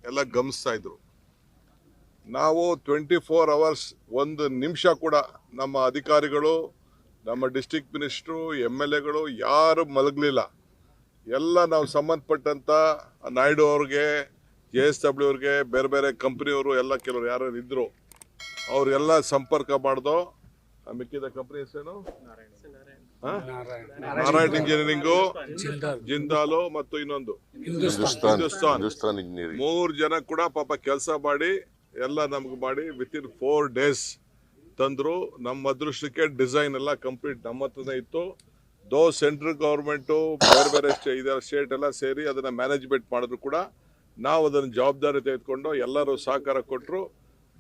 ಎಲ್ಲ ಗಮನಿಸ್ತಾ ಇದ್ರು. ನಾವು 24 hours ಒಂದು ನಿಮಿಷ ಕೂಡ ನಮ್ಮ ಅಧಿಕಾರಿಗಳು, ನಮ್ಮ ಡಿಸ್ಟ್ರಿಕ್ಟ್ ಮಿನಿಸ್ಟ್ರು, MLAಗಳು ಯಾರು ಮಲಗಲಿಲ್ಲ. ಎಲ್ಲ ನಾವು ಸಂಬಂಧಪಟ್ಟಂತ ನಾಯ್ಡು ಅವ್ರಿಗೆ, JSW ಅವ್ರಿಗೆ, ಬೇರೆ ಬೇರೆ ಕಂಪ್ನಿಯವರು ಎಲ್ಲ ಕೆಲವರು ಯಾರು ಇದ್ರು ಅವ್ರಿಗೆಲ್ಲ ಸಂಪರ್ಕ ಮಾಡ್ದೋ. ಮಿಕ್ಕಿದ ಕಂಪ್ನಿ ಹೆಸರೇನು? ನಾರಾಯಣ್ ಇಂಜಿನಿಯರಿಂಗು, ಜಿಂದಾಲು ಮತ್ತು ಇನ್ನೊಂದು ಹಿಂದೂಸ್ತಾನ್. 3 ಜನ ಕೂಡ ಪಾಪ ಕೆಲಸ ಮಾಡಿ ಎಲ್ಲ ನಮ್ಗೆ ಮಾಡಿ ವಿತಿನ್ 4 days ತಂದ್ರು. ನಮ್ಮ ಅದೃಷ್ಟಕ್ಕೆ ಡಿಸೈನ್ ಎಲ್ಲ ಕಂಪ್ಲೀಟ್ ನಮ್ಮ ಹತ್ರನೇ ಇತ್ತು. ಸೆಂಟ್ರಲ್ ಗೌರ್ಮೆಂಟು ಬೇರೆ ಬೇರೆ ಸ್ಟೇಟ್ ಎಲ್ಲ ಸೇರಿ ಅದನ್ನ ಮ್ಯಾನೇಜ್ಮೆಂಟ್ ಮಾಡಿದ್ರು ಕೂಡ ನಾವು ಅದನ್ನು ಜವಾಬ್ದಾರಿ ತೆಗೆದುಕೊಂಡು ಎಲ್ಲರೂ ಸಹಕಾರ ಕೊಟ್ಟರು.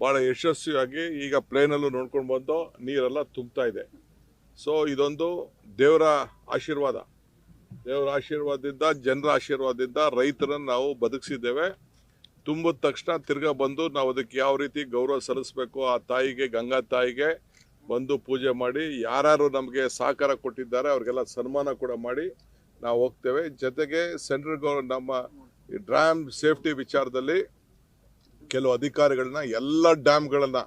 ಭಾಳ ಯಶಸ್ವಿಯಾಗಿ ಈಗ ಪ್ಲೇನಲ್ಲೂ ನೋಡ್ಕೊಂಡು ಬಂದು ನೀರೆಲ್ಲ ತುಂಬ್ತಾ ಇದೆ. ಸೊ ಇದೊಂದು ದೇವರ ಆಶೀರ್ವಾದ. ದೇವರ ಆಶೀರ್ವಾದದಿಂದ, ಜನರ ಆಶೀರ್ವಾದದಿಂದ ರೈತರನ್ನು ನಾವು ಬದುಕಿಸಿದ್ದೇವೆ. ತುಂಬಿದ ತಕ್ಷಣ ತಿರ್ಗಾ ಬಂದು ನಾವು ಅದಕ್ಕೆ ಯಾವ ರೀತಿ ಗೌರವ ಸಲ್ಲಿಸಬೇಕು ಆ ತಾಯಿಗೆ, ಗಂಗಾ ತಾಯಿಗೆ ಬಂದು ಪೂಜೆ ಮಾಡಿ ಯಾರು ನಮಗೆ ಸಹಕಾರ ಕೊಟ್ಟಿದ್ದಾರೆ ಅವ್ರಿಗೆಲ್ಲ ಸನ್ಮಾನ ಕೂಡ ಮಾಡಿ ನಾವು ಹೋಗ್ತೇವೆ. ಜೊತೆಗೆ ಸೆಂಟ್ರಲ್ ಗೌರ್ಮೆಂಟ್ ನಮ್ಮ ಡ್ಯಾಮ್ ಸೇಫ್ಟಿ ವಿಚಾರದಲ್ಲಿ ಕೆಲವು ಅಧಿಕಾರಿಗಳನ್ನ ಎಲ್ಲ ಡ್ಯಾಮ್ಗಳನ್ನ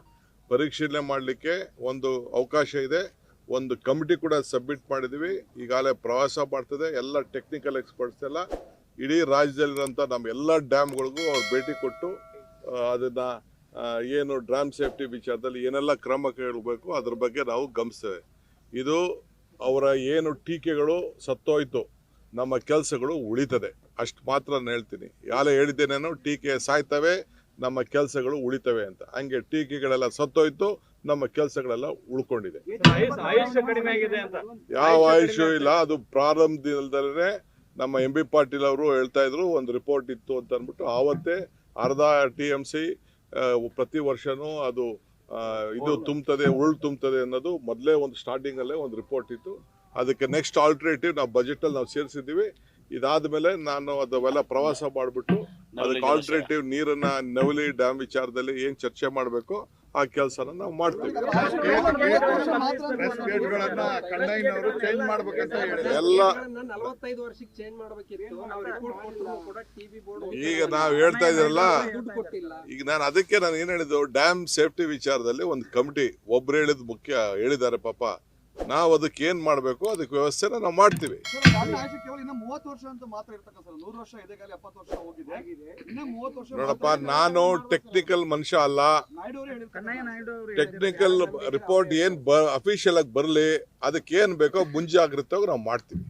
ಪರಿಶೀಲನೆ ಮಾಡಲಿಕ್ಕೆ ಒಂದು ಅವಕಾಶ ಇದೆ. ಒಂದು ಕಮಿಟಿ ಕೂಡ ಸಬ್ಮಿಟ್ ಮಾಡಿದ್ದೀವಿ. ಈಗಾಗಲೇ ಪ್ರವಾಸ ಮಾಡ್ತದೆ. ಎಲ್ಲ ಟೆಕ್ನಿಕಲ್ ಎಕ್ಸ್ಪರ್ಟ್ಸ್ ಎಲ್ಲ ಇಡೀ ರಾಜ್ಯದಲ್ಲಿರೋಂಥ ನಮ್ಮ ಎಲ್ಲ ಡ್ಯಾಮ್ಗಳಿಗೂ ಅವ್ರು ಭೇಟಿ ಕೊಟ್ಟು ಅದನ್ನು ಏನು ಡ್ಯಾಮ್ ಸೇಫ್ಟಿ ವಿಚಾರದಲ್ಲಿ ಏನೆಲ್ಲ ಕ್ರಮ ಕೈಗೊಳ್ಳಬೇಕು ಅದ್ರ ಬಗ್ಗೆ ನಾವು ಗಮನಿಸ್ತೇವೆ. ಇದು ಅವರ ಏನು ಟೀಕೆಗಳು ಸತ್ತೋಯ್ತು, ನಮ್ಮ ಕೆಲಸಗಳು ಉಳಿತದೆ, ಅಷ್ಟು ಮಾತ್ರ ನಾನು ಹೇಳ್ತೀನಿ. ಯಾರೇ ಹೇಳಿದ್ದೇನೇನೋ ಟೀಕೆ ಸಾಯ್ತವೆ, ನಮ್ಮ ಕೆಲಸಗಳು ಉಳಿತವೆ ಅಂತ. ಹಂಗೆ ಟೀಕೆಗಳೆಲ್ಲ ಸತ್ತೋಯ್ತು, ನಮ್ಮ ಕೆಲಸಗಳೆಲ್ಲ ಉಳ್ಕೊಂಡಿದೆ. ಯಾವ ಆಯುಷು ಇಲ್ಲ. ಅದು ಪ್ರಾರಂಭದಲ್ಲೇ ನಮ್ಮ MB ಪಾಟೀಲ್ ಅವರು ಹೇಳ್ತಾ ಇದ್ರು ಒಂದು ರಿಪೋರ್ಟ್ ಇತ್ತು ಅಂತ ಅಂದ್ಬಿಟ್ಟು ಆವತ್ತೇ ಅರ್ಧ TMC ಪ್ರತಿ ವರ್ಷನೂ ಅದು ಇದು ತುಂಬುತ್ತದೆ, ಉರುಳು ತುಂಬುತ್ತದೆ ಅನ್ನೋದು ಮೊದಲೇ ಒಂದು ಸ್ಟಾರ್ಟಿಂಗ್ ಅಲ್ಲೇ ಒಂದು ರಿಪೋರ್ಟ್ ಇತ್ತು. ಅದಕ್ಕೆ ನೆಕ್ಸ್ಟ್ ಆಲ್ಟರ್ನೇಟಿವ್ ನಾವು ಬಜೆಟಲ್ಲಿ ನಾವು ಸೇರಿಸಿದ್ದೀವಿ. ಇದಾದ್ಮೇಲೆ ನಾನು ಅದೆಲ್ಲ ಪ್ರವಾಸ ಮಾಡಿಬಿಟ್ಟು ಅದಕ್ಕೆ ಆಲ್ಟರ್ನೇಟಿವ್ ನೀರನ್ನ ನವಲಿ ಡ್ಯಾಮ್ ವಿಚಾರದಲ್ಲಿ ಏನು ಚರ್ಚೆ ಮಾಡಬೇಕು ಆ ಕೆಲಸನ ನಾವು ಮಾಡ್ತೀವಿ. ಎಲ್ಲ ಈಗ ನಾವು ಹೇಳ್ತಾ ಇದ್ದೀರಲ್ಲ, ಈಗ ನಾನು ಅದಕ್ಕೆ ನಾನು ಏನ್ ಹೇಳಿದ್ದು, ಡ್ಯಾಮ್ ಸೇಫ್ಟಿ ವಿಚಾರದಲ್ಲಿ ಒಂದು ಕಮಿಟಿ ಒಬ್ರು ಹೇಳಿದ್ ಮುಖ್ಯ ಹೇಳಿದ್ದಾರೆ. ಪಾಪ ನಾವು ಅದಕ್ಕೆ ಏನ್ ಮಾಡ್ಬೇಕು ಅದಕ್ಕೆ ವ್ಯವಸ್ಥೆನ ನಾವು ಮಾಡ್ತೀವಿ. ನೋಡಪ್ಪ, ನಾನು ಟೆಕ್ನಿಕಲ್ ಮನುಷ್ಯ ಅಲ್ಲ. ಟೆಕ್ನಿಕಲ್ ರಿಪೋರ್ಟ್ ಏನ್ ಅಫಿಷಿಯಲ್ ಆಗಿ ಬರಲಿ, ಅದಕ್ಕೆ ಏನ್ ಬೇಕೋ ಮುಂಜಾಗ್ರತೆ ನಾವು ಮಾಡ್ತೀವಿ.